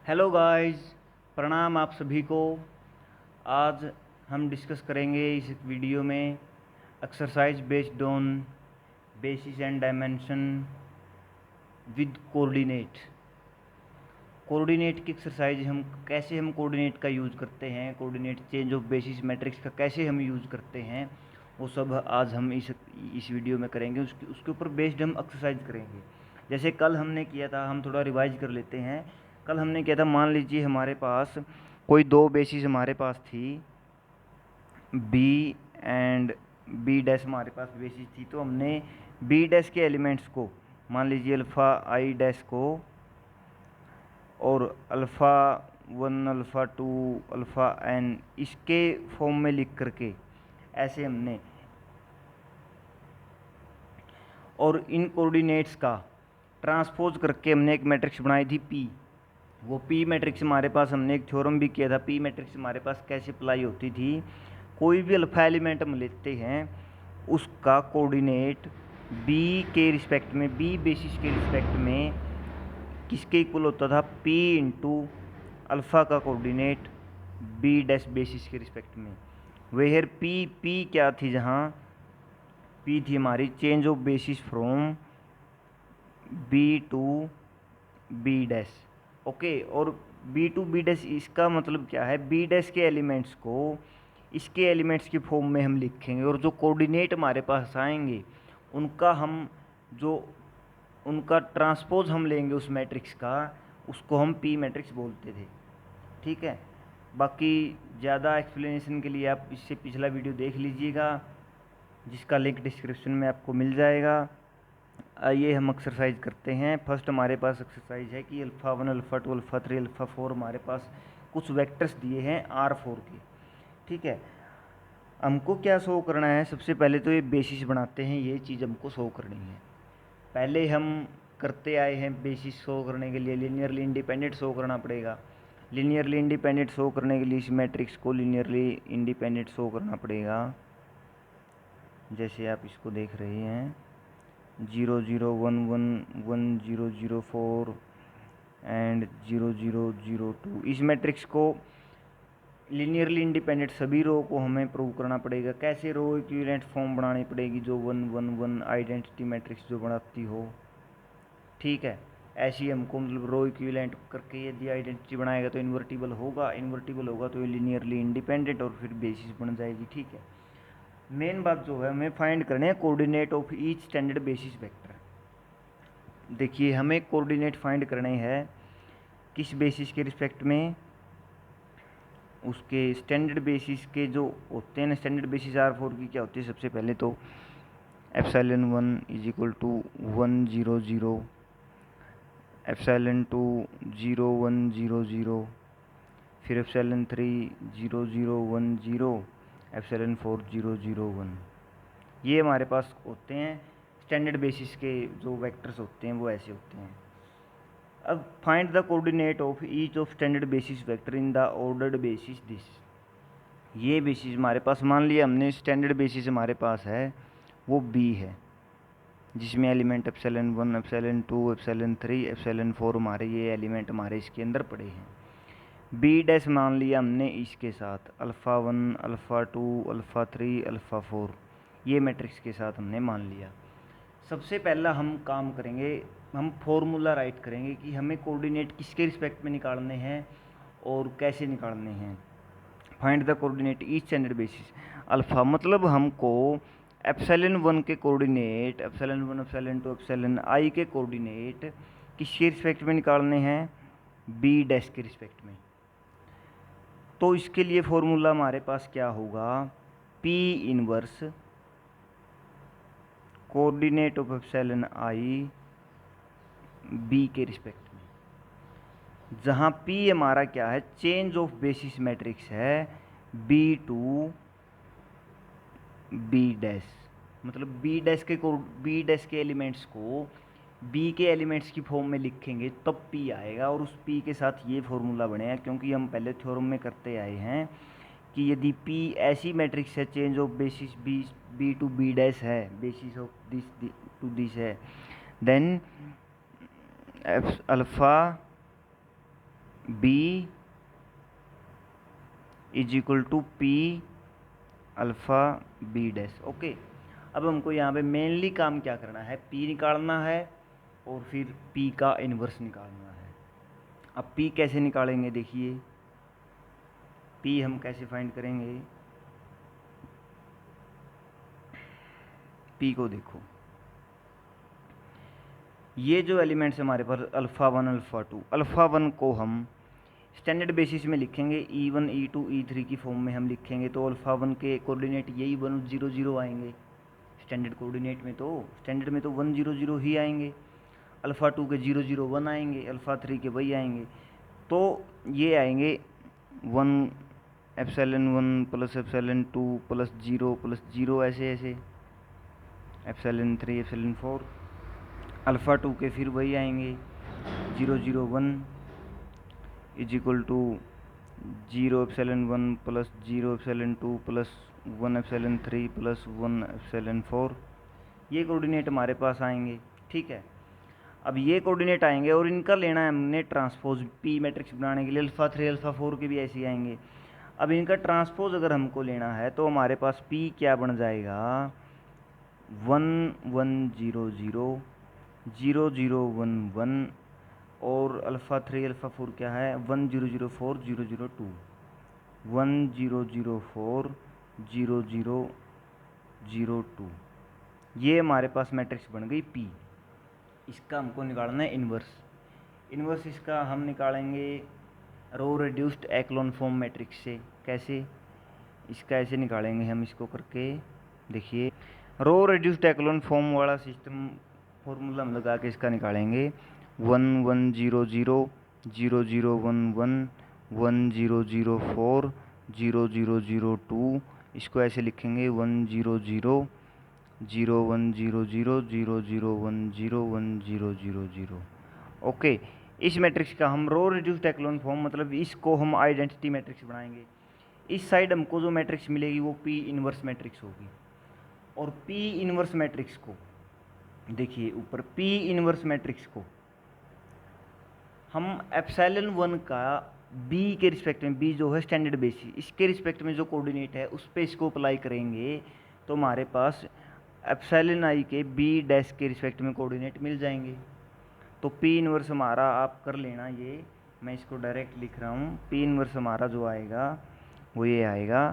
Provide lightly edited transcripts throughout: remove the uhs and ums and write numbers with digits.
Hello guys, प्रणाम आप सभी को। आज हम डिस्कस करेंगे इस वीडियो में exercise based on basis and dimension with coordinate. Coordinate की एक्सरसाइज हम कोऑर्डिनेट का यूज़ करते हैं, coordinate change of basis matrix का कैसे हम यूज़ करते हैं, वो सब आज हम इस वीडियो में करेंगे। उसके ऊपर बेस्ड हम एक्सरसाइज करेंगे। जैसे कल हमने किया था, हम थोड़ा रिवाइज कर लेते हैं। कल हमने किया था, मान लीजिए हमारे पास कोई दो बेसिस हमारे पास थी, बी एंड बी डैश हमारे पास बेसिस थी। तो हमने बी डैश के एलिमेंट्स को, मान लीजिए अल्फ़ा आई डैश को और alpha one alpha two alpha N इसके फॉर्म में लिख करके ऐसे हमने, और इन कोऑर्डिनेट्स का ट्रांसपोज करके हमने एक मैट्रिक्स बनाई थी पी। वो पी मैट्रिक्स हमारे पास, हमने एक थ्योरम भी किया था, पी मैट्रिक्स हमारे पास कैसे अप्लाई होती थी। कोई भी अल्फ़ा एलिमेंट हम लेते हैं, उसका कोऑर्डिनेट बी के रिस्पेक्ट में, बी बेसिस के रिस्पेक्ट में किसके इक्वल होता था, पी इंटू अल्फ़ा का कोऑर्डिनेट बी डैश बेसिस के रिस्पेक्ट में। वेयर पी क्या थी, जहाँ पी थी हमारी change of basis from B to B dash. Okay, और बी टू बी डैश इसका मतलब क्या है, बी डैश के एलिमेंट्स को इसके एलिमेंट्स की फॉर्म में हम लिखेंगे, और जो कोऑर्डिनेट हमारे पास आएंगे उनका ट्रांसपोज हम लेंगे उस मैट्रिक्स का, उसको हम पी मैट्रिक्स बोलते थे। ठीक है, बाकी ज़्यादा एक्सप्लेनेशन के लिए आप इससे पिछला वीडियो देख लीजिएगा, जिसका लिंक डिस्क्रिप्शन में आपको मिल जाएगा। आइए हम एक्सरसाइज करते हैं। फर्स्ट हमारे पास एक्सरसाइज है कि alpha one alpha two alpha three alpha four हमारे पास कुछ वेक्टर्स दिए हैं R4 के। ठीक है, हमको क्या शो करना है, सबसे पहले तो ये बेसिस बनाते हैं, ये चीज़ हमको शो करनी है। पहले हम करते आए हैं, बेसिस शो करने के लिए लीनियरली इंडिपेंडेंट शो करना पड़ेगा। लीनियरली इंडिपेंडेंट शो करने के लिए इस मैट्रिक्स को लीनियरली इंडिपेंडेंट शो करना पड़ेगा। जैसे आप इसको देख रहे हैं, 0 0 1 1 1 0 0 4 एंड 0 0 0 2। इस मैट्रिक्स को लीनियरली इंडिपेंडेंट सभी रो को हमें प्रूव करना पड़ेगा। कैसे, रो इक्विवेलेंट फॉर्म बनानी पड़ेगी, जो 1 1 1 आइडेंटिटी मैट्रिक्स जो बनाती हो। ठीक है, ऐसी हमको मतलब रो इक्विवेलेंट करके यदि आइडेंटिटी बनाएगा तो इन्वर्टिबल होगा तो ये लीनियरली इंडिपेंडेंट और फिर बेसिस बन जाएगी। ठीक है, मेन बात जो है, हमें फाइंड करने हैं coordinate of each standard basis vector. देखिए, हमें कोऑर्डिनेट फाइंड करने हैं किस बेसिस के रिस्पेक्ट में, उसके स्टैंडर्ड बेसिस के जो होते हैं ना। स्टैंडर्ड बेसिस R4 की क्या होती है, सबसे पहले तो epsilon 1 is equal to 1 0 0, epsilon 2 0 1 0 0, फिर एप्सिलॉन 3 0 0 1 0, एप्सिलॉन 4 0 0 1। ये हमारे पास होते हैं स्टैंडर्ड बेसिस के जो वेक्टर्स होते हैं, वो ऐसे होते हैं। अब find the coordinate of each of standard basis vector in the ordered basis this. ये बेसिस हमारे पास, मान लिया हमने स्टैंडर्ड बेसिस हमारे पास है वो बी है, जिसमें element epsilon 1 epsilon 2 epsilon 3 epsilon 4 हमारे ये एलिमेंट हमारे इसके अंदर पड़े हैं। बी डैश मान लिया हमने इसके साथ अल्फ़ा 1 अल्फ़ा 2 अल्फ़ा 3 अल्फ़ा 4, ये मैट्रिक्स के साथ हमने मान लिया। सबसे पहला हम काम करेंगे, हम फॉर्मूला राइट करेंगे कि हमें कोऑर्डिनेट किसके रिस्पेक्ट में निकालने हैं और कैसे निकालने हैं। Find the coordinate each standard basis. Alpha मतलब हमको एप्सिलॉन 1 के coordinate, epsilon 1 epsilon 2 epsilon i के कोऑर्डिनेट किसके रिस्पेक्ट में निकालने हैं, बी डैश के रिस्पेक्ट में। तो इसके लिए फॉर्मूला हमारे पास क्या होगा, P inverse coordinate of epsilon I B के रिस्पेक्ट में, जहाँ पी हमारा क्या है, चेंज ऑफ बेसिस मैट्रिक्स है बी टू बी डैश। मतलब बी डैश के एलिमेंट्स को बी के एलिमेंट्स की फॉर्म में लिखेंगे तब पी आएगा, और उस पी के साथ ये फॉर्मूला बनेगा, क्योंकि हम पहले थ्योरम में करते आए हैं कि यदि पी ऐसी मैट्रिक्स है, change of basis B to B dash है, basis of this to this है, then alpha B is equal to P alpha B dash. Okay, अब हमको यहाँ पे मेनली काम क्या करना है, पी निकालना है और फिर पी का इन्वर्स निकालना है। अब पी कैसे निकालेंगे, देखिए पी हम कैसे फाइंड करेंगे। पी को देखो, ये जो एलिमेंट्स हमारे पास alpha one alpha two, alpha one को हम स्टैंडर्ड बेसिस में लिखेंगे, E1 E2 E3 की फॉर्म में हम लिखेंगे, तो अल्फ़ा वन के कोऑर्डिनेट यही 1 0 0 आएंगे स्टैंडर्ड कोऑर्डिनेट में, तो स्टैंडर्ड में तो 1 0 0 ही आएंगे। अल्फ़ा टू के 0 0 1 आएंगे, अल्फ़ा थ्री के वही आएंगे, तो ये आएंगे 1 एप्सिलॉन 1 प्लस एप्सिलॉन 2 प्लस 0 ऐसे ऐसे, एप्सिलॉन 3 एप्सिलॉन 4। अल्फ़ा टू के फिर वही आएंगे 0 0 1 is equal to 0 epsilon 1 plus 0 epsilon 2 plus 1 epsilon 3 plus 1 epsilon 4। ये कोऑर्डिनेट हमारे पास आएंगे, ठीक है। अब ये कोऑर्डिनेट आएंगे और इनका लेना है हमने ट्रांसपोज, पी मैट्रिक्स बनाने के लिए अल्फ़ा 3 अल्फ़ा 4 के भी ऐसे ही आएंगे। अब इनका ट्रांसपोज अगर हमको लेना है तो हमारे पास पी क्या बन जाएगा, 1 1 0 0 0 0 1 1 और अल्फ़ा 3 अल्फ़ा 4 क्या है, 1 0 0 4 0 0 2 1 0 0 4 0 0 0 2। ये हमारे पास मैट्रिक्स बन गई पी। इसका हमको निकालना है इन्वर्स। इन्वर्स इसका हम निकालेंगे रो रिड्यूस्ड एक्लोन फॉर्म मैट्रिक्स से। कैसे, इसका ऐसे निकालेंगे हम इसको करके, देखिए रो रिड्यूस्ड एक्लोन फॉर्म वाला सिस्टम फॉर्मूला हम लगा के इसका निकालेंगे 1 1 0 0 0 0 1 1 1 0 0 4 0 0 0 2। इसको ऐसे लिखेंगे 1 0 0 0 1 0 0 0 0 1 0 1 0 0 0। ओके, इस मैट्रिक्स का हम रो रिड्यूस्ड एक्लोन फॉर्म, मतलब इसको हम आइडेंटिटी मैट्रिक्स बनाएंगे। इस साइड हमको जो मैट्रिक्स मिलेगी वो पी इनवर्स मैट्रिक्स होगी, और पी इनवर्स मैट्रिक्स को देखिए ऊपर, पी इनवर्स मैट्रिक्स को हम एप्सिलॉन 1 का बी के रिस्पेक्ट में, बी जो है स्टैंडर्ड बेसिस, इसके रिस्पेक्ट में जो कोऑर्डिनेट है उस पर इसको अप्लाई करेंगे, तो हमारे पास एप्सिलॉन आई के बी डैश के रिस्पेक्ट में कोऑर्डिनेट मिल जाएंगे। तो पी इनवर्स हमारा आप कर लेना, ये मैं इसको डायरेक्ट लिख रहा हूँ। पी इनवर्स हमारा जो आएगा वो ये आएगा,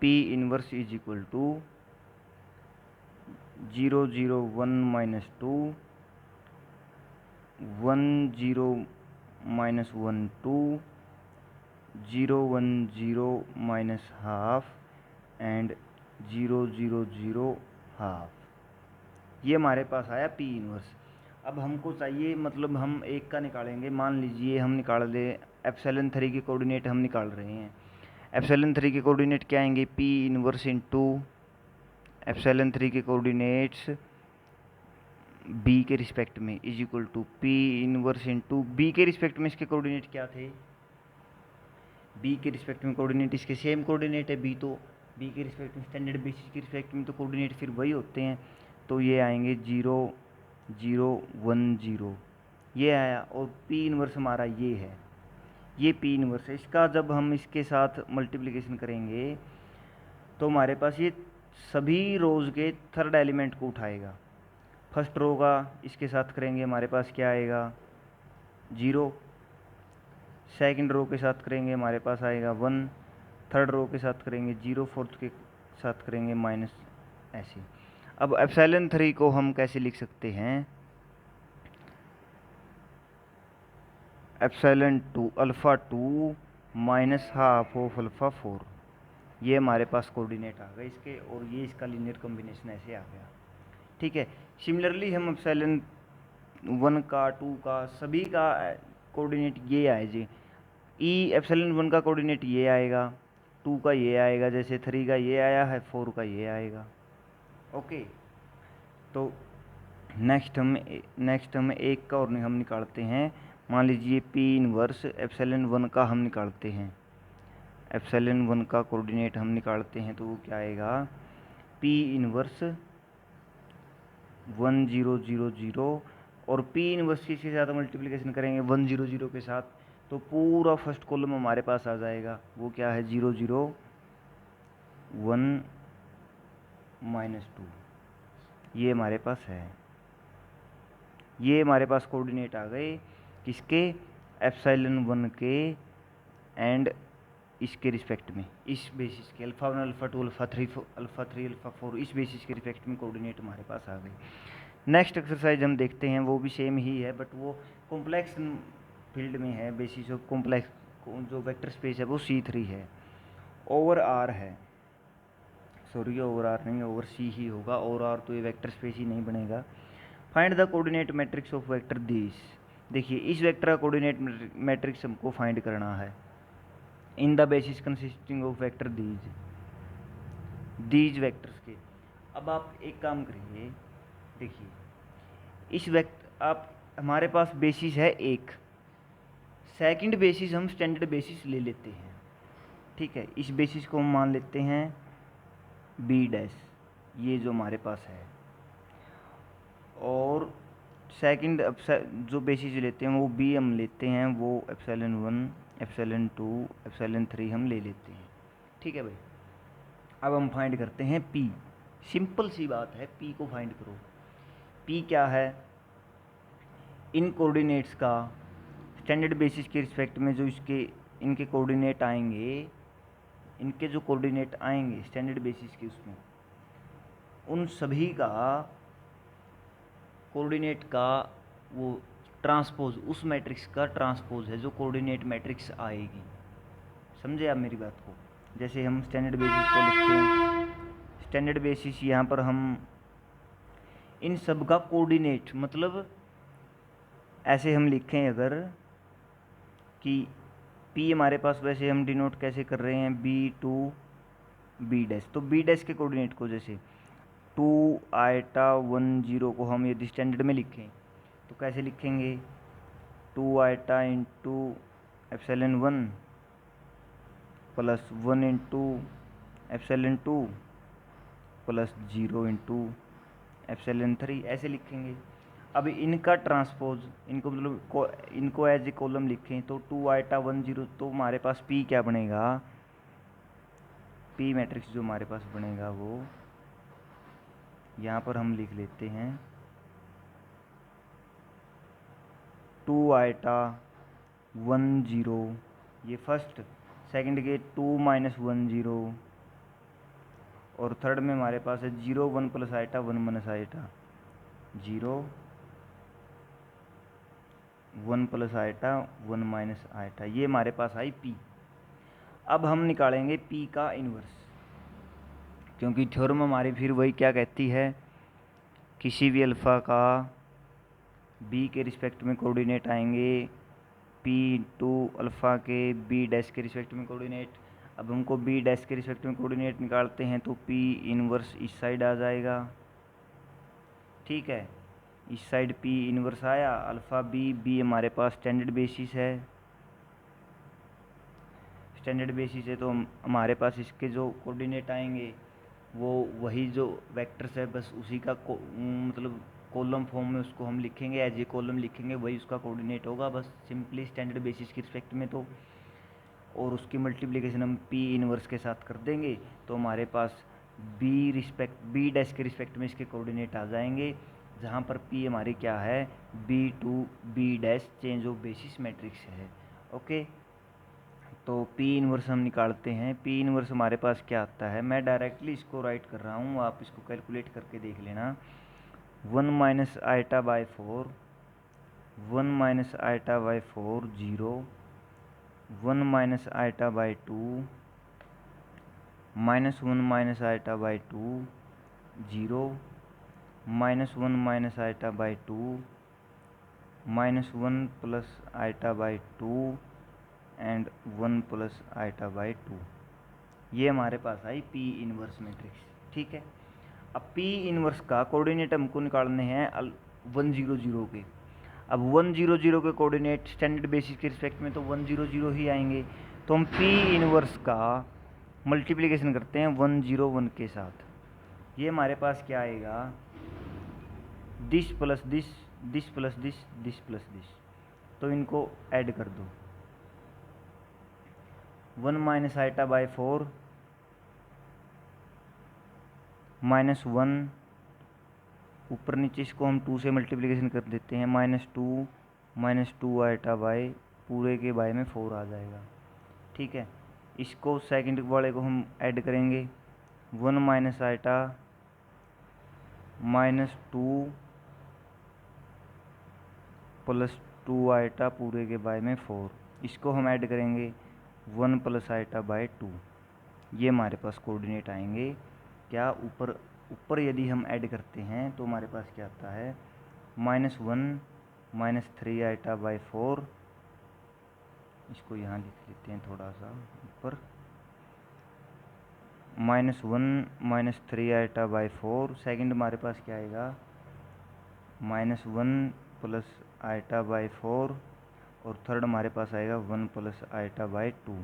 P inverse is equal to 0 0 1 minus 2 1 0 minus 1 2 0 1 0 minus half and 0 0 0 half. ये हमारे पास आया पी इनवर्स। अब हमको चाहिए, मतलब हम एक का निकालेंगे, मान लीजिए हम निकाल दे एप्सिलॉन 3 के कोऑर्डिनेट हम निकाल रहे हैं। एप्सिलॉन 3 के कोऑर्डिनेट क्या आएंगे, पी इनवर्स इनटू एप्सिलॉन 3 के कोऑर्डिनेट्स बी के रिस्पेक्ट में is equal to P inverse into B के रिस्पेक्ट में इसके कोऑर्डिनेट क्या थे, बी के रिस्पेक्ट में कोऑर्डिनेट इसके सेम कोऑर्डिनेट है बी, तो बी के रिस्पेक्ट में स्टैंडर्ड बेसिस के रिस्पेक्ट में तो कोऑर्डिनेट फिर वही होते हैं, तो ये आएंगे 0 0 1 0, ये आया। और पी इनवर्स हमारा ये है, ये पी इनवर्स है। इसका जब हम इसके साथ मल्टीप्लिकेशन करेंगे तो हमारे पास ये सभी रोज़ के थर्ड एलिमेंट को उठाएगा। फर्स्ट रो का इसके साथ करेंगे, हमारे पास क्या आएगा 0, सेकंड रो के साथ करेंगे हमारे पास आएगा 1, थर्ड रो के साथ करेंगे 0, फोर्थ के साथ करेंगे माइनस, ऐसे। अब एप्सिलॉन 3 को हम कैसे लिख सकते हैं, epsilon 2 alpha 2 minus half of alpha 4। ये हमारे पास कोऑर्डिनेट आ गए इसके, और ये इसका लीनियर कॉम्बिनेशन ऐसे आ गया, ठीक है। सिमिलरली हम एप्सिलॉन 1 का 2 का सभी का कोऑर्डिनेट ये आए जी, ई एप्सिलॉन 1 का कोऑर्डिनेट ये आएगा, 2 का ये आएगा, जैसे 3 का ये आया है, 4 का ये आएगा। ओके, तो नेक्स्ट हम एक का और हम निकालते हैं। मान लीजिए पी इनवर्स एप्सिलॉन 1 का हम निकालते हैं, एप्सिलॉन 1 का कोऑर्डिनेट हम निकालते हैं, तो वो क्या आएगा, पी इनवर्स 1 0 0 0 और पी इनवर्स के साथ मल्टीप्लिकेशन करेंगे 1 0 0 के साथ, तो पूरा फर्स्ट कॉलम हमारे पास आ जाएगा। वो क्या है 0 0 1 -2, ये हमारे पास है। ये हमारे पास कोऑर्डिनेट आ गए किसके, ε1 के एंड इसके रिस्पेक्ट में, इस बेसिस के α1 α2 α3 α3 α4 इस बेसिस के रिस्पेक्ट में कोऑर्डिनेट हमारे पास आ गए। नेक्स्ट एक्सरसाइज हम देखते हैं, वो भी सेम ही है बट वो कॉम्प्लेक्स फील्ड में है। बेसिस ऑफ कॉम्प्लेक्स जो वेक्टर स्पेस है वो C3 है, ओवर R है, सॉरी ओवर R नहीं, ओवर C ही होगा, ओवर R तो ये वेक्टर स्पेस ही नहीं बनेगा। Find the coordinate matrix of vector these. देखिए इस वेक्टर का कोऑर्डिनेट मैट्रिक्स हमको फाइंड करना है in the basis consisting of vector these vectors के। अब आप एक काम करिए, देखिए इस वेक्टर आप हमारे पास बेसिस है एक, सेकंड बेसिस हम स्टैंडर्ड बेसिस ले लेते हैं, ठीक है। इस बेसिस को हम मान लेते हैं बी डैश, ये जो हमारे पास है, और सेकंड जो बेसिस लेते हैं वो बी हम लेते हैं, वो ε1 ε2 ε3 हम ले लेते हैं, ठीक है भाई। अब हम फाइंड करते हैं पी, सिंपल सी बात है, पी को फाइंड करो। पी क्या है, इन कोऑर्डिनेट्स का स्टैंडर्ड बेसिस के रिस्पेक्ट में जो इनके कोऑर्डिनेट आएंगे, इनके जो कोऑर्डिनेट आएंगे स्टैंडर्ड बेसिस के, उसमें उन सभी का कोऑर्डिनेट का वो ट्रांसपोज, उस मैट्रिक्स का ट्रांसपोज है जो कोऑर्डिनेट मैट्रिक्स आएगी। समझे आप मेरी बात को? जैसे हम स्टैंडर्ड बेसिस को लिखते, स्टैंडर्ड बेसिस यहाँ पर हम इन सब का कोऑर्डिनेट, मतलब ऐसे हम लिखें अगर कि P हमारे पास, वैसे हम डिनोट कैसे कर रहे हैं B to B डैश, तो B डैश के कोऑर्डिनेट को जैसे 2 आइटा 1 0 को हम यदि स्टैंडर्ड में लिखें तो कैसे लिखेंगे, 2 iota into ε1 plus 1 into ε2 plus 0 into ε3, ऐसे लिखेंगे। अब इनका ट्रांसपोज, इनको मतलब इनको एज ए कॉलम लिखें तो 2 आइटा 1 0, तो हमारे पास P क्या बनेगा, P मैट्रिक्स जो हमारे पास बनेगा वो यहाँ पर हम लिख लेते हैं 2 आइटा 1 0, ये फर्स्ट, सेकंड के 2 -1 0, और थर्ड में हमारे पास है 0 1 plus eta 1 minus eta 0 1 plus eta 1 minus eta, ये हमारे पास आई P। अब हम निकालेंगे P का इन्वर्स, क्योंकि थ्योरम हमारी फिर वही क्या कहती है, किसी भी अल्फ़ा का B के रिस्पेक्ट में कोऑर्डिनेट आएंगे P टू अल्फ़ा के B डैश के रिस्पेक्ट में कोऑर्डिनेट। अब हमको B डैश के रिस्पेक्ट में कोऑर्डिनेट निकालते हैं तो P इन्वर्स इस साइड आ जाएगा, ठीक है। इस साइड P इन्वर्स आया, अल्फ़ा B हमारे पास स्टैंडर्ड बेसिस है, स्टैंडर्ड बेसिस है तो हमारे पास इसके जो कोऑर्डिनेट आएंगे वो वही जो वेक्टर्स है, बस उसी का मतलब कॉलम फॉर्म में उसको हम लिखेंगे, एज ए कॉलम लिखेंगे, वही उसका कोऑर्डिनेट होगा, बस सिंपली स्टैंडर्ड बेसिस के रिस्पेक्ट में। तो और उसकी मल्टीप्लिकेशन हम P इनवर्स के साथ कर देंगे तो हमारे पास B डैश के रिस्पेक्ट में इसके कोऑर्डिनेट आ जाएंगे, जहाँ पर P हमारी क्या है, B to B dash change of basis matrix है, ओके। तो P इनवर्स हम निकालते हैं, P इनवर्स हमारे पास क्या आता है, मैं डायरेक्टली इसको राइट कर रहा हूँ, आप इसको कैलकुलेट करके देख लेना। 1 minus iota by 4, 1 minus iota by 4 0, 1 minus iota by 2, -1 minus iota by 2 0, -1 minus iota by 2, -1 plus eta by 2 and 1 plus eta by 2, ये हमारे पास आई P इनवर्स मैट्रिक्स, ठीक है। अब P इनवर्स का कोऑर्डिनेट हमको निकालने हैं 1 0 0 के। अब 1 0 0 के कोऑर्डिनेट स्टैंडर्ड बेसिस के रिस्पेक्ट में तो 1 0 0 ही आएंगे, तो हम P इनवर्स का मल्टीप्लिकेशन करते हैं 1 0 1 के साथ। ये हमारे पास क्या आएगा, this plus this, this plus this, this plus this, तो इनको ऐड कर दो। 1 माइनस आइटा बाई 4 माइनस 1, ऊपर नीचे इसको हम 2 से मल्टीप्लिकेशन कर देते हैं, माइनस टू आइटा बाई पूरे के बाई में 4 आ जाएगा। ठीक है, इसको सेकंड वाले को हम ऐड करेंगे, 1 minus eta minus 2 plus 2 eta पूरे के बाय में 4, इसको हम ऐड करेंगे 1 प्लस आइटा बाय 2। ये हमारे पास कोऑर्डिनेट आएंगे क्या, ऊपर ऊपर यदि हम ऐड करते हैं तो हमारे पास क्या आता है, -1 -3 आइटा बाय 4, इसको यहाँ लिख लेते हैं थोड़ा सा ऊपर, -1 -3 आइटा बाय 4। सेकंड हमारे पास क्या आएगा, -1 प्लस आइटा बाय 4, और थर्ड हमारे पास आएगा 1 प्लस आइटा बाय 2।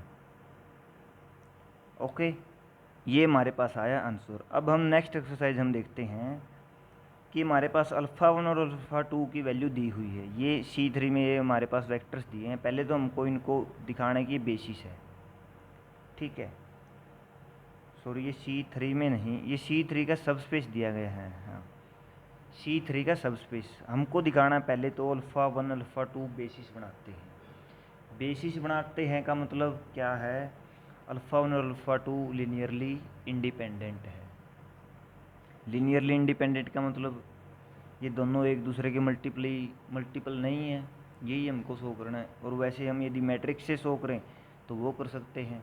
ओके, ये हमारे पास आया आंसर। अब हम नेक्स्ट एक्सरसाइज हम देखते हैं कि हमारे पास अल्फ़ा 1 और अल्फ़ा 2 की वैल्यू दी हुई है। ये C3 में ये हमारे पास वेक्टर्स दिए हैं। पहले तो हमको इनको दिखाना है कि ये बेसिस है। ठीक है, सॉरी ये C3 में नहीं, ये C3 का सब स्पेस दिया गया है। हाँ, C3 का सब स्पेस हमको दिखाना है। पहले तो अल्फ़ा 1 अल्फ़ा 2 बेसिस बनाते हैं। बेसिस बनाते हैं का मतलब क्या है, अल्फ़ा 1 और अल्फ़ा 2 लीनियरली इंडिपेंडेंट है। लीनियरली इंडिपेंडेंट का मतलब ये दोनों एक दूसरे के मल्टीपल नहीं है, यही हमको शो करना है। और वैसे हम यदि मैट्रिक्स से शो करें तो वो कर सकते हैं।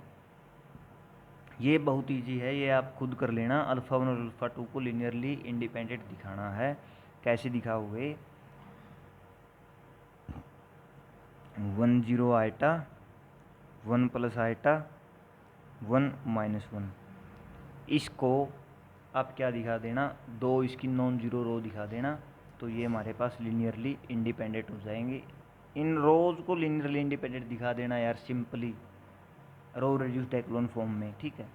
ये बहुत ईजी है, ये आप खुद कर लेना। अल्फ़ा 1 और अल्फ़ा 2 को लीनियरली इंडिपेंडेंट दिखाना है। कैसे दिखाओगे, 1 0 आइटा 1 प्लस आइटा 1 माइनस 1, इसको आप क्या दिखा देना, 2 इसकी नॉन जीरो रो दिखा देना, तो ये हमारे पास लीनियरली इंडिपेंडेंट हो जाएंगे। इन रोज को लीनियरली इंडिपेंडेंट दिखा देना यार, सिंपली रो रिड्यूस्ड एक्लोन फॉर्म में। ठीक है,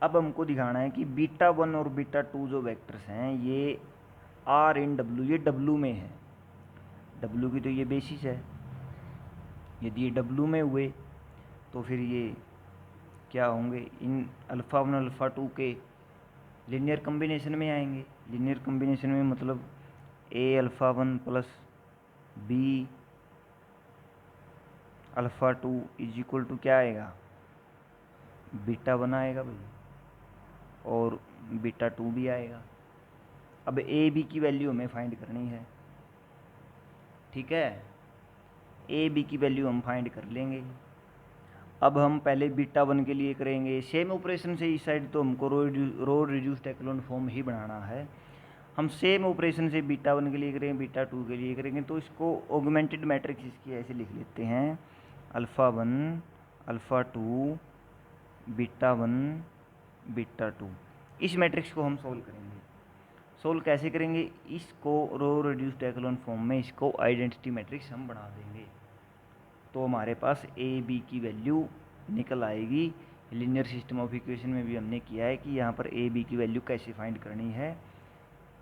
अब हमको दिखाना है कि बीटा 1 और बीटा 2 जो वेक्टर्स हैं ये आर इन डब्ल्यू, ये डब्ल्यू में है। डब्ल्यू की तो ये बेसिस है। यदि ये डब्ल्यू में हुए तो फिर ये क्या होंगे, इन अल्फ़ा 1 अल्फ़ा 2 के लीनियर कम्बिनेशन में आएंगे। लीनियर कम्बिनेशन में मतलब A alpha 1 plus B alpha 2 is equal to क्या आएगा, बीटा 1 आएगा भाई, और बीटा 2 भी आएगा। अब ए बी की वैल्यू हमें फाइंड करनी है। ठीक है, ए बी की वैल्यू हम फाइंड कर लेंगे। अब हम पहले बीटा 1 के लिए करेंगे सेम ऑपरेशन से। इस साइड तो हमको रो रिड्यूस्ड एक्लोन फॉर्म ही बनाना है। हम सेम ऑपरेशन से बीटा 1 के लिए करेंगे, बीटा 2 के लिए करेंगे। तो इसको ऑगमेंटेड मैट्रिक्स इसकी ऐसे लिख लेते हैं, अल्फ़ा 1 अल्फ़ा 2 बीटा 1 बीटा 2। इस मैट्रिक्स को हम सोल्व करेंगे। सोल्व कैसे करेंगे, इसको रो रिड्यूस्ड एक्लोन फॉर्म में इसको आइडेंटिटी मैट्रिक्स हम बना देंगे। तो हमारे पास ए बी की वैल्यू निकल आएगी। लीनियर सिस्टम ऑफ इक्वेशन में भी हमने किया है कि यहाँ पर ए बी की वैल्यू कैसे फाइंड करनी है।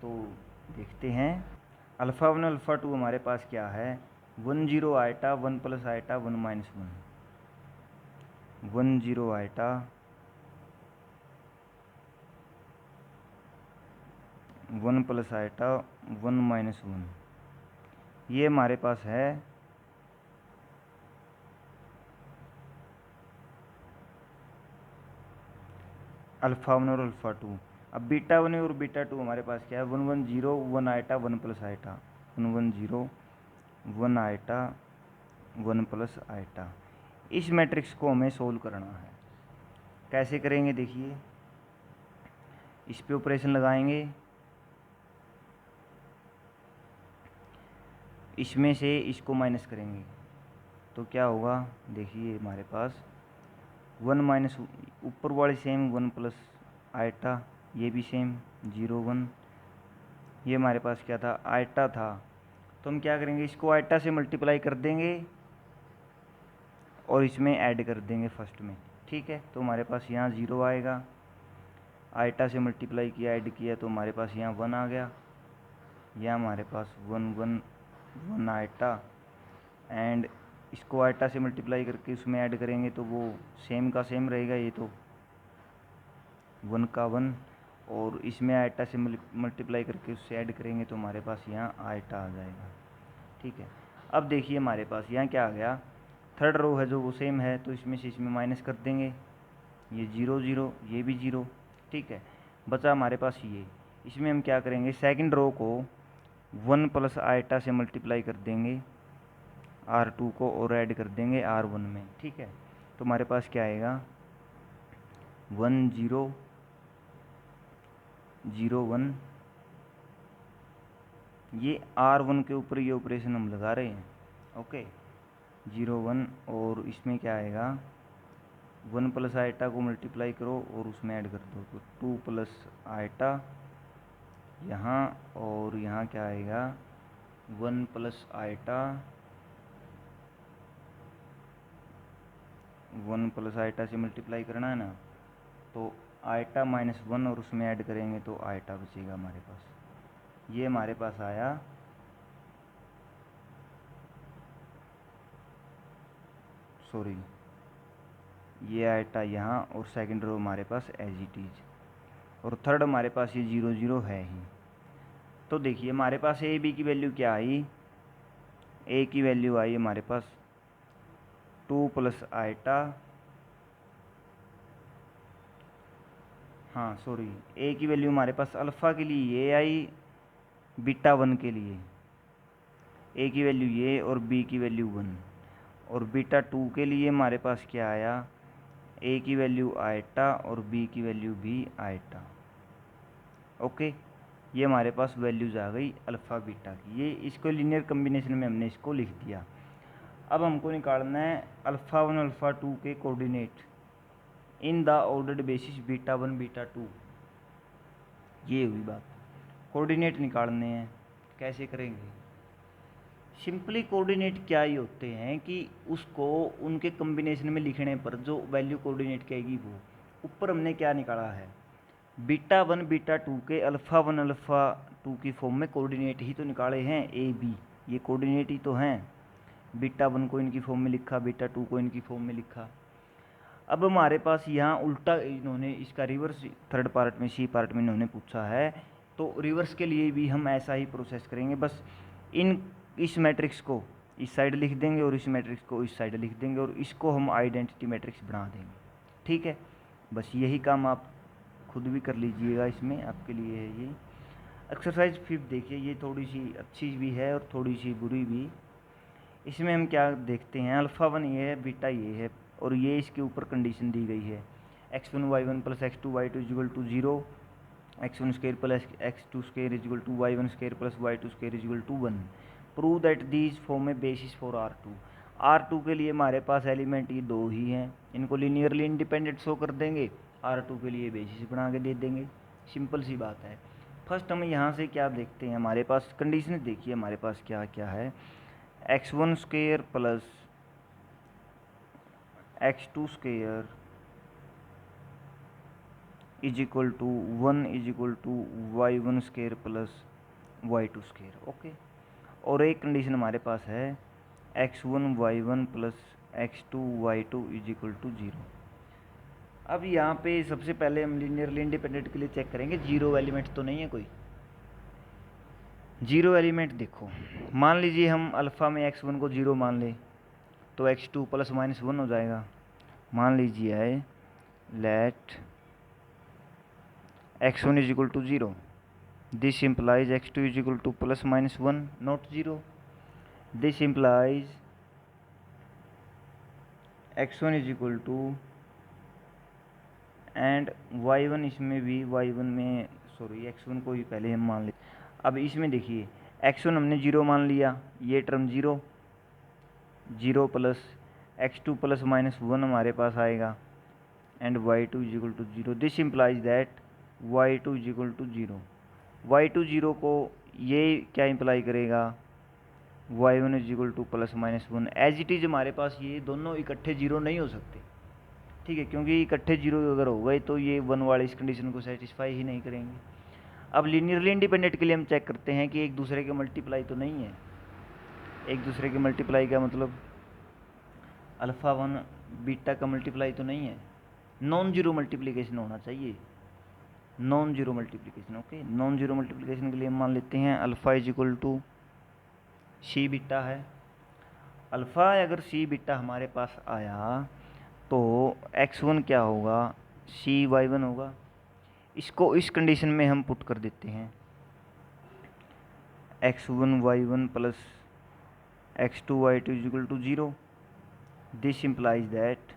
तो देखते हैं, अल्फ़ा 1 अल्फ़ा 2 हमारे पास क्या है, 1 0 eta 1 plus eta 1 minus 1, 1 0 eta 1 plus eta 1 minus 1, ये हमारे पास है अल्फ़ा 1 और अल्फ़ा 2। अब बीटा 1 और बीटा 2 हमारे पास क्या है, 1 1 0 1 eta 1 plus eta, 1 1 0 1 eta 1 plus eta. इस मैट्रिक्स को हमें सोल्व करना है। कैसे करेंगे देखिए, इस पे ऑपरेशन लगाएंगे, इसमें से इसको माइनस करेंगे तो क्या होगा, देखिए हमारे पास 1 माइनस ऊपर वाले सेम 1 प्लस आइटा, ये भी सेम 0 1, ये हमारे पास क्या था, आइटा था। तो हम क्या करेंगे, इसको आइटा से मल्टीप्लाई कर देंगे और इसमें ऐड कर देंगे फर्स्ट में। ठीक है, तो हमारे पास यहाँ 0 आएगा, आइटा से मल्टीप्लाई किया ऐड किया तो हमारे पास यहाँ 1 आ गया, यह हमारे पास 1 1 1 आइटा, एंड इसको आइटा से मल्टीप्लाई करके उसमें ऐड करेंगे तो वो सेम का सेम रहेगा, ये तो 1 का 1, और इसमें आइटा से मल्टीप्लाई करके उससे ऐड करेंगे तो हमारे पास यहाँ आइटा आ जाएगा। ठीक है, अब देखिए हमारे पास यहाँ क्या आ गया, थर्ड रो है जो वो सेम है, तो इसमें से इसमें माइनस कर देंगे, ये 0 0, ये भी 0। ठीक है, बचा हमारे पास ये, इसमें हम क्या करेंगे, सेकंड रो को 1 प्लस आइटा से मल्टीप्लाई कर देंगे R2 को, और ऐड कर देंगे R1 में। ठीक है, तो हमारे पास क्या आएगा, 1 0 0 1, ये R1 के ऊपर ये ऑपरेशन हम लगा रहे हैं। ओके, 0 1, और इसमें क्या आएगा, 1 प्लस आइटा को मल्टीप्लाई करो और उसमें ऐड कर दो, तो 2 प्लस आइटा यहाँ, और यहाँ क्या आएगा, 1 प्लस आइटा, 1 प्लस आइटा से मल्टीप्लाई करना है ना, तो आइटा माइनस 1 और उसमें ऐड करेंगे तो आइटा बचेगा हमारे पास। ये हमारे पास आया सॉरी, ये आइटा यहाँ, और सेकंड रो हमारे पास एज इट इज, और थर्ड हमारे पास ये 0 0 है ही। तो देखिए हमारे पास ए बी की वैल्यू क्या आई, ए की वैल्यू आई हमारे पास 2 प्लस आइटा, हाँ सॉरी, ए की वैल्यू हमारे पास अल्फ़ा के लिए ये आई, बीटा 1 के लिए ए की वैल्यू ये, और बी की वैल्यू 1, और बीटा 2 के लिए हमारे पास क्या आया, ए की वैल्यू आइटा और बी की वैल्यू भी आइटा। ओके, ये हमारे पास वैल्यूज़ आ गई अल्फ़ा बीटा की, ये इसको लीनियर कम्बिनेशन में हमने इसको लिख दिया। अब हमको निकालना है अल्फ़ा 1 अल्फ़ा 2 के coordinate in the ordered basis beta 1 beta 2। ये हुई बात, कोऑर्डिनेट निकालने हैं, कैसे करेंगे, सिंपली कोऑर्डिनेट क्या ही होते हैं कि उसको उनके कम्बिनेशन में लिखने पर जो वैल्यू कोऑर्डिनेट कहेगी वो, ऊपर हमने क्या निकाला है, बीटा 1 बीटा 2 के अल्फ़ा 1 अल्फ़ा 2 की फॉर्म में कोऑर्डिनेट ही तो निकाले हैं, ए बी, ये कोऑर्डिनेट ही तो हैं। बीटा 1 को इनकी फॉर्म में लिखा, बीटा 2 को इनकी फॉर्म में लिखा। अब हमारे पास यहाँ उल्टा इन्होंने इसका रिवर्स थर्ड पार्ट में सी पार्ट में इन्होंने पूछा है, तो रिवर्स के लिए भी हम ऐसा ही प्रोसेस करेंगे, बस इस मैट्रिक्स को इस साइड लिख देंगे और इस मैट्रिक्स को इस साइड लिख देंगे, और इसको हम आइडेंटिटी मैट्रिक्स बना देंगे। ठीक है, बस यही काम आप खुद भी कर लीजिएगा, इसमें आपके लिए है ये एक्सरसाइज 5। देखिए ये थोड़ी सी अच्छी भी है और थोड़ी सी बुरी भी। इसमें हम क्या देखते हैं, अल्फ़ा 1 ये है, बीटा ये है, और ये इसके ऊपर कंडीशन दी गई है, x1 y1 plus x2 y2 equal to 0, x1 square plus x2 square equal to y1 square plus y2 square equal to 1। Prove that these form a basis for R2 के लिए हमारे पास एलिमेंट ये दो ही हैं, इनको linearly independent show कर देंगे, R2 के लिए बेसिस बना के दे देंगे, सिंपल सी बात है। फर्स्ट हम यहाँ से क्या देखते हैं, हमारे पास कंडीशन देखिए हमारे पास क्या क्या है, x1 square plus x2 square is equal to 1 is equal to y1 square plus y2 square. Okay, और एक कंडीशन हमारे पास है x1 y1 plus x2 y2 is equal to 0। अब यहाँ पे सबसे पहले हम लीनियरली इंडिपेंडेंट के लिए चेक करेंगे, जीरो एलिमेंट तो नहीं है कोई, जीरो एलिमेंट देखो, मान लीजिए हम अल्फ़ा में x1 को 0 मान लें तो x2 प्लस माइनस 1 हो जाएगा। मान लीजिए है let x1 is equal to 0, this implies x2 is equal to plus minus 1 not 0, this implies x1 is equal to and y1, इसमें भी y1 में सॉरी x1 को ही पहले हम मान ले। अब इसमें देखिए x1 हमने 0 मान लिया, ये term 0 0 plus x2 plus minus 1 हमारे पास आएगा and y2 is equal to 0, this implies that y2 is equal to 0। y2 0 को ये क्या इम्प्लाई करेगा, y1 is equal to plus minus 1। As it is हमारे पास ये दोनों इकट्ठे 0 नहीं हो सकते, ठीक है, क्योंकि इकट्ठे 0 अगर हो गए तो ये 1 वाली इस कंडीशन को सेटिस्फाई ही नहीं करेंगे। अब लीनियरली इंडिपेंडेंट के लिए हम चेक करते हैं कि एक दूसरे के मल्टीप्लाई तो नहीं है। एक दूसरे के मल्टीप्लाई का मतलब अल्फ़ा वन बीटा का मल्टीप्लाई तो नहीं है, नॉन जीरो मल्टीप्लिकेशन होना चाहिए, non zero multiplication. Okay, non zero multiplication के लिए हम मान लेते हैं alpha is equal to C beta है। अल्फ़ा अगर सी बीटा हमारे पास आया तो x1 क्या होगा, सी y1 होगा। इसको इस कंडीशन में हम पुट कर देते हैं, x1 y1 plus x2 y2 is equal to 0। This implies that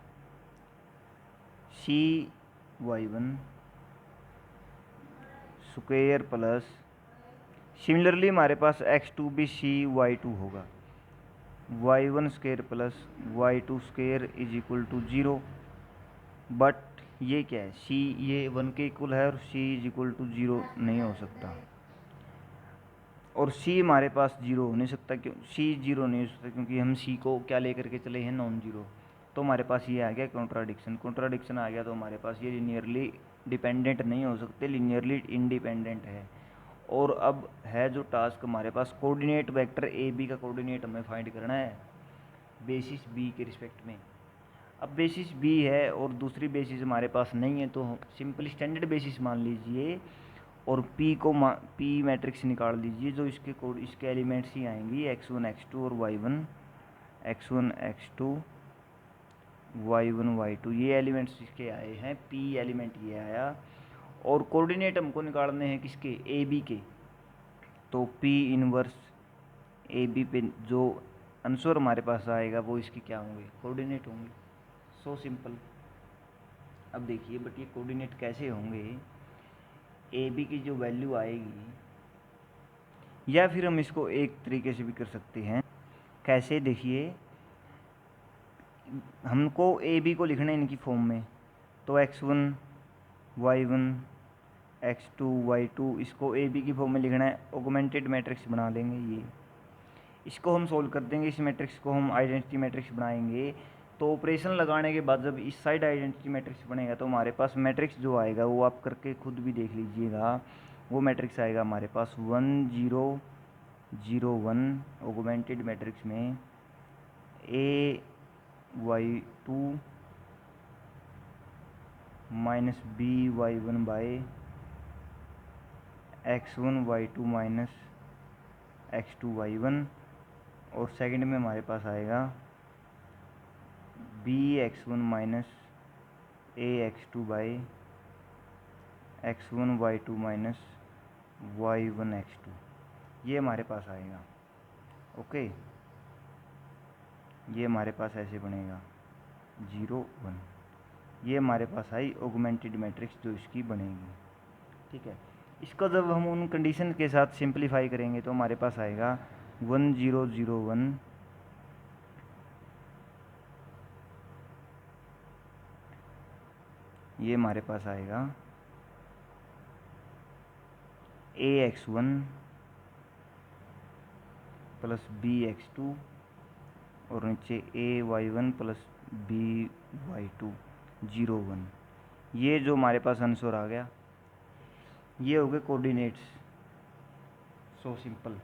C y1 square plus, similarly हमारे पास x2 भी सी y2 होगा, y1 square plus y2 square is equal to 0। But ये क्या है, c ये 1 के इक्वल है और c इज इक्वल टू 0 नहीं हो सकता, और c हमारे पास 0 हो नहीं सकता। क्यों c 0 नहीं हो सकता, क्योंकि हम c को क्या लेकर के चले हैं, नॉन जीरो। तो हमारे पास ये आ गया कॉन्ट्राडिक्शन, कॉन्ट्राडिक्शन आ गया तो हमारे पास ये लीनियरली डिपेंडेंट नहीं हो सकते, लीनियरली इंडिपेंडेंट है। और अब है जो टास्क हमारे पास, कोऑर्डिनेट वेक्टर ए बी का कोऑर्डिनेट हमें फाइंड करना है बेसिस बी के रिस्पेक्ट में। अब बेसिस बी है और दूसरी बेसिस हमारे पास नहीं है, तो सिंपल स्टैंडर्ड बेसिस मान लीजिए और पी को पी मैट्रिक्स निकाल लीजिए, जो इसके एलिमेंट्स ही आएंगी x1 x2 और y1, x1 x2 y1 y2, ये एलिमेंट्स इसके आए हैं, पी एलिमेंट ये आया। और कोऑर्डिनेट हमको निकालने हैं किसके, ए बी के। तो पी इनवर्स ए बी पे जो आंसर हमारे पास आएगा वो इसके क्या होंगे, कोऑर्डिनेट होंगे। So simple. अब देखिए बट ये कोऑर्डिनेट कैसे होंगे, ए बी की जो वैल्यू आएगी, या फिर हम इसको एक तरीके से भी कर सकते हैं। कैसे, देखिए हमको ए बी को लिखना है इनकी फॉर्म में, तो x1 y1 x2 y2 इसको ए बी की फॉर्म में लिखना है, ऑगमेंटेड मैट्रिक्स बना लेंगे ये। इसको हम सोल्व कर देंगे, इस मैट्रिक्स को हम आइडेंटिटी मैट्रिक्स बनाएंगे। तो ऑपरेशन लगाने के बाद जब इस साइड आइडेंटिटी मैट्रिक्स बनेगा तो हमारे पास मैट्रिक्स जो आएगा वो आप करके खुद भी देख लीजिएगा। वो मैट्रिक्स आएगा हमारे पास 1 0 0 1 ऑगमेंटेड मैट्रिक्स में a y2 minus b y1 by x1 y2 minus x2 y1। और सेकंड में हमारे पास आएगा B x1 minus A x2 by x1 y2 minus y1 x2, ये हमारे पास आएगा। ओके, ये हमारे पास ऐसे बनेगा 0 1, ये हमारे पास आई ऑगमेंटेड मैट्रिक्स जो इसकी बनेगी। ठीक है, इसको जब हम उन कंडीशन के साथ सिंप्लीफाई करेंगे तो हमारे पास आएगा 1 0 0 1 ये हमारे पास आएगा ax1 प्लस bx2 और नीचे ay1 प्लस by2 0 1। ये जो हमारे पास आंसर आ गया, ये हो गए कोऑर्डिनेट्स। So simple.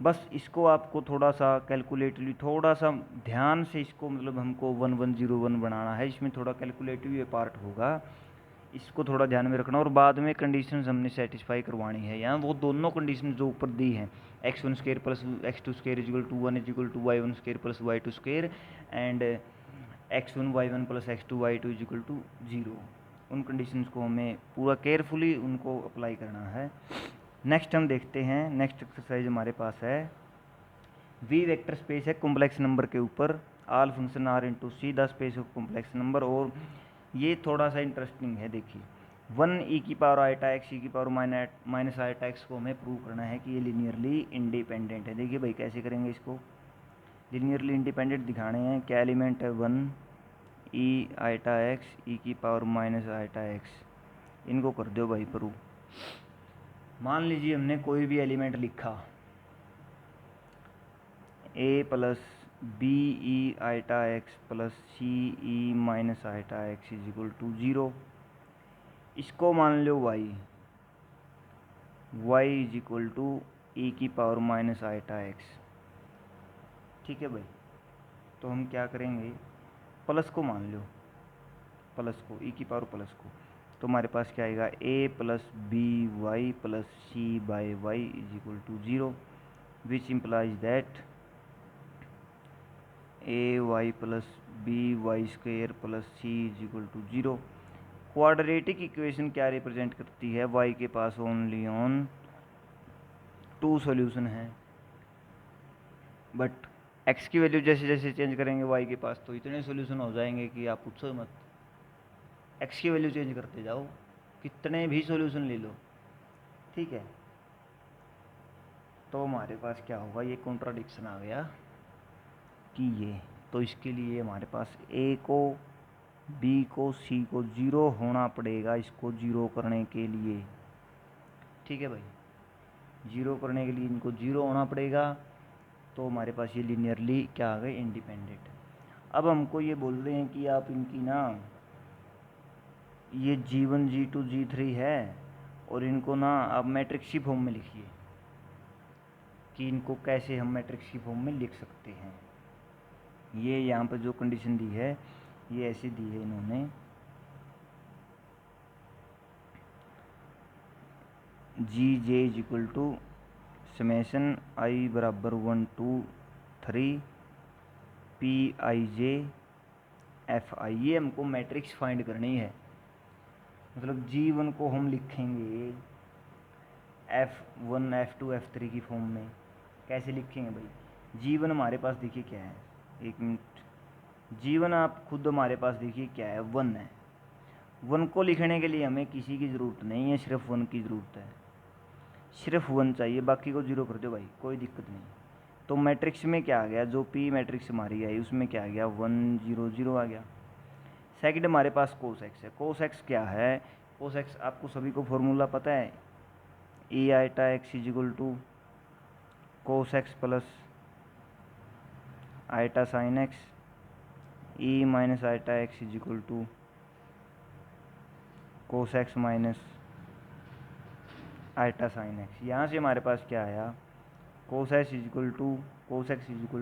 बस इसको आपको थोड़ा सा कैलकुलेटिवली, थोड़ा सा ध्यान से इसको, मतलब हमको 1 1 0 1 बनाना है, इसमें थोड़ा कैलकुलेटिव ये पार्ट होगा, इसको थोड़ा ध्यान में रखना। और बाद में कंडीशंस हमने सेटिस्फाई करवानी है। यहाँ वो दोनों कंडीशन जो ऊपर दी हैं, x1 square plus x2 square is equal to 1 is equal to y1 square plus y2 square and x1 y1 plus x2 y2 is equal to 0, उन कंडीशंस को हमें पूरा केयरफुली उनको अप्लाई करना है। नेक्स्ट हम देखते हैं, नेक्स्ट एक्सरसाइज हमारे पास है वी वेक्टर स्पेस है कॉम्प्लेक्स नंबर के ऊपर, all function R into C the space of complex number. और ये थोड़ा सा इंटरेस्टिंग है, देखिए 1 e की पावर आइटा एक्स e की पावर माइनस आइटा एक्स को हमें प्रूव करना है कि ये लीनियरली इंडिपेंडेंट है। देखिए भाई कैसे करेंगे इसको, लीनियरली इंडिपेंडेंट दिखाने हैं। क्या एलिमेंट है, 1 e आइटा एक्स e की पावर माइनस आइटा एक्स, इनको कर दो भाई प्रूव। मान लीजिए हमने कोई भी एलिमेंट लिखा a plus B E iota X plus C E minus iota X is equal to 0, इसको मान लो y, Y is equal to E की पावर माइनस आइटा एक्स। ठीक है भाई, तो हम क्या करेंगे, प्लस को मान लो, प्लस को ई की पावर प्लस को, तो हमारे पास क्या आएगा, A plus B Y plus C by Y is equal to 0, which implies that A Y plus B Y square plus C is equal to 0। Quadratic equation क्या रिप्रेजेंट करती है, वाई के पास ओनली ऑन 2 सॉल्यूशन है, but X की value जैसे जैसे change करेंगे वाई के पास तो इतने सॉल्यूशन हो जाएंगे कि आप पूछो मत। एक्स की वैल्यू चेंज करते जाओ, कितने भी सॉल्यूशन ले लो। ठीक है, तो हमारे पास क्या होगा, ये कॉन्ट्राडिक्शन आ गया कि ये, तो इसके लिए हमारे पास ए को बी को सी को 0 होना पड़ेगा, इसको 0 करने के लिए। ठीक है भाई, 0 करने के लिए इनको 0 होना पड़ेगा, तो हमारे पास ये लीनियरली क्या आ गए, इंडिपेंडेंट। अब हमको ये बोल रहे हैं कि आप इनकी ना, ये G1 G2 G3 है, और इनको ना आप मैट्रिक्स की फॉर्म में लिखिए, कि इनको कैसे हम मैट्रिक्स की फॉर्म में लिख सकते हैं। ये यहाँ पर जो कंडीशन दी है ये ऐसी दी है इन्होंने, जी जे इज इक्वल टू समेशन आई बराबर 1 2 3 P I J F I. ये हमको मैट्रिक्स फाइंड करनी है, मतलब G1 को हम लिखेंगे F1 F2 F3 की फॉर्म में। कैसे लिखेंगे भाई, G1 हमारे पास देखिए क्या है, एक मिनट, G1 आप खुद हमारे पास देखिए क्या है, 1 है। 1 को लिखने के लिए हमें किसी की ज़रूरत नहीं है, सिर्फ 1 की ज़रूरत है, सिर्फ 1 चाहिए, बाकी को 0 कर दो भाई, कोई दिक्कत नहीं। तो मैट्रिक्स में क्या आ गया, जो पी मैट्रिक्स हमारी आई उसमें क्या आ गया, 1 0 0 आ गया। सेकंड हमारे पास कोस एक्स है। कोस एक्स क्या है, कोस एक्स आपको सभी को फॉर्मूला पता है, E iota X is equal to cos X plus iota sine X, E minus iota X is equal to cos X minus iota sine X. यहाँ से हमारे पास क्या आया, cos X is equal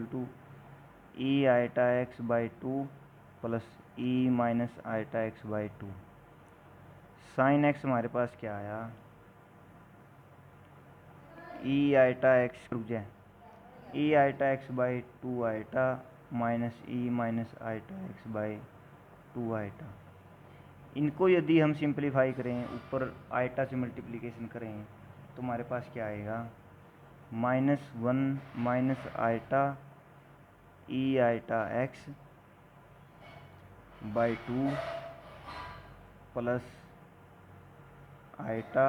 to E iota X by 2 plus E minus iota X by 2। Sine X हमारे पास क्या आया, ई आइटा एक्स, रुक जाए, E iota X by 2 iota minus E minus iota X by 2 eta. इनको यदि हम simplify करें, ऊपर आइटा से मल्टीप्लिकेशन करें, तो हमारे पास क्या आएगा, -1 minus eta E iota X by 2 plus eta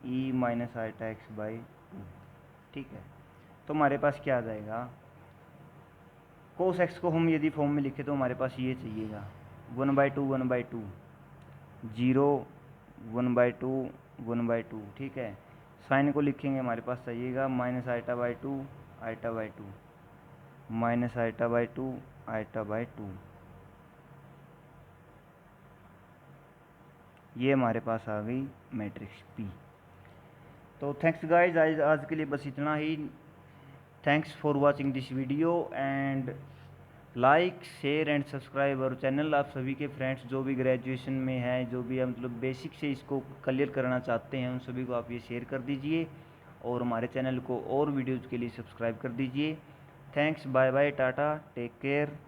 E minus iota X by 2। ठीक है, तो हमारे पास क्या आ जाएगा, कोस एक्स को हम यदि फॉर्म में लिखे तो हमारे पास ये चाहिएगा 1/2 1/2 0 1/2 1/2। ठीक है, साइन को लिखेंगे हमारे पास चाहिएगा minus iota by 2 iota by 2 minus iota by 2 iota by 2। ये हमारे पास आ गई मैट्रिक्स पी। तो थैंक्स गाइज, आज के लिए बस इतना ही। Thanks for watching this video and like share and subscribe और चैनल। आप सभी के फ्रेंड्स जो भी ग्रेजुएशन में है, जो भी मतलब बेसिक से इसको क्लियर करना चाहते हैं, उन सभी को आप ये शेयर कर दीजिए और हमारे चैनल को और वीडियोज़ के लिए सब्सक्राइब कर दीजिए। Thanks, bye bye, tata, take care.